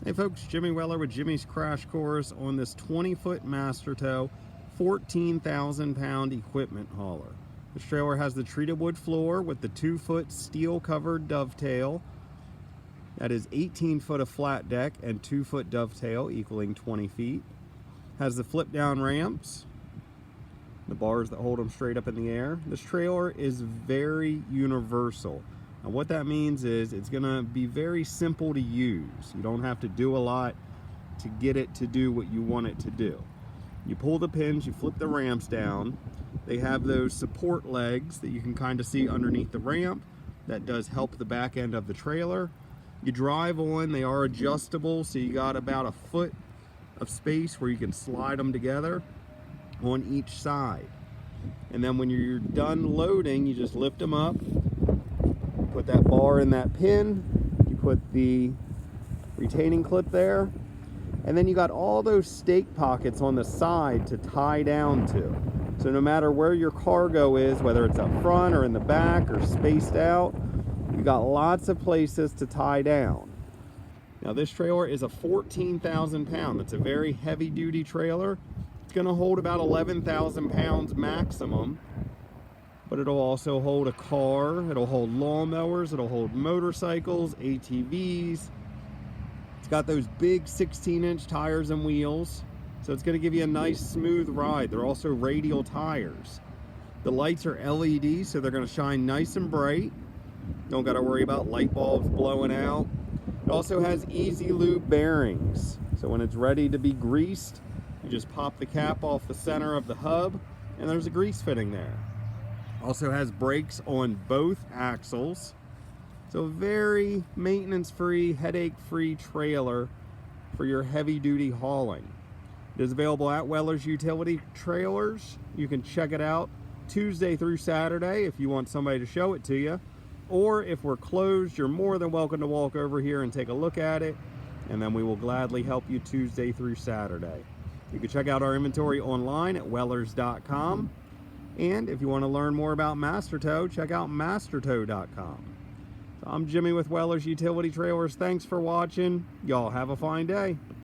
Hey folks, Jimmy Weller with Jimmy's Crash Course on this 20-foot master tow, 14,000 pound equipment hauler. This trailer has the treated wood floor with the 2-foot steel covered dovetail. That is 18 foot of flat deck and 2-foot dovetail equaling 20 feet. Has the flip down ramps, the bars that hold them straight up in the air. This trailer is very universal. And what that means is it's gonna be very simple to use. You don't have to do a lot to get it to do what you want it to do. You pull the pins, you flip the ramps down. They have those support legs that you can kind of see underneath the ramp. That does help the back end of the trailer. You drive on, they are adjustable, so you got about a foot of space where you can slide them together on each side. And then when you're done loading, you just lift them up, put that bar in that pin, you put the retaining clip there, and then you got all those stake pockets on the side to tie down to. So no matter where your cargo is, whether it's up front or in the back or spaced out, you got lots of places to tie down. Now this trailer is a 14,000 pound. It's a very heavy duty trailer. It's gonna hold about 11,000 pounds maximum, but it'll also hold a car, it'll hold lawnmowers, it'll hold motorcycles, ATVs. It's got those big 16-inch tires and wheels, so it's gonna give you a nice smooth ride. They're also radial tires. The lights are LED, so they're gonna shine nice and bright. Don't gotta worry about light bulbs blowing out. It also has easy lube bearings, so when it's ready to be greased, you just pop the cap off the center of the hub, and there's a grease fitting there. Also has brakes on both axles. So a very maintenance-free, headache-free trailer for your heavy-duty hauling. It is available at Weller's Utility Trailers. You can check it out Tuesday through Saturday if you want somebody to show it to you. Or if we're closed, you're more than welcome to walk over here and take a look at it, and then we will gladly help you Tuesday through Saturday. You can check out our inventory online at wellers.com. And if you want to learn more about Master Tow, check out mastertow.com. So I'm Jimmy with Weller's Utility Trailers. Thanks for watching. Y'all have a fine day.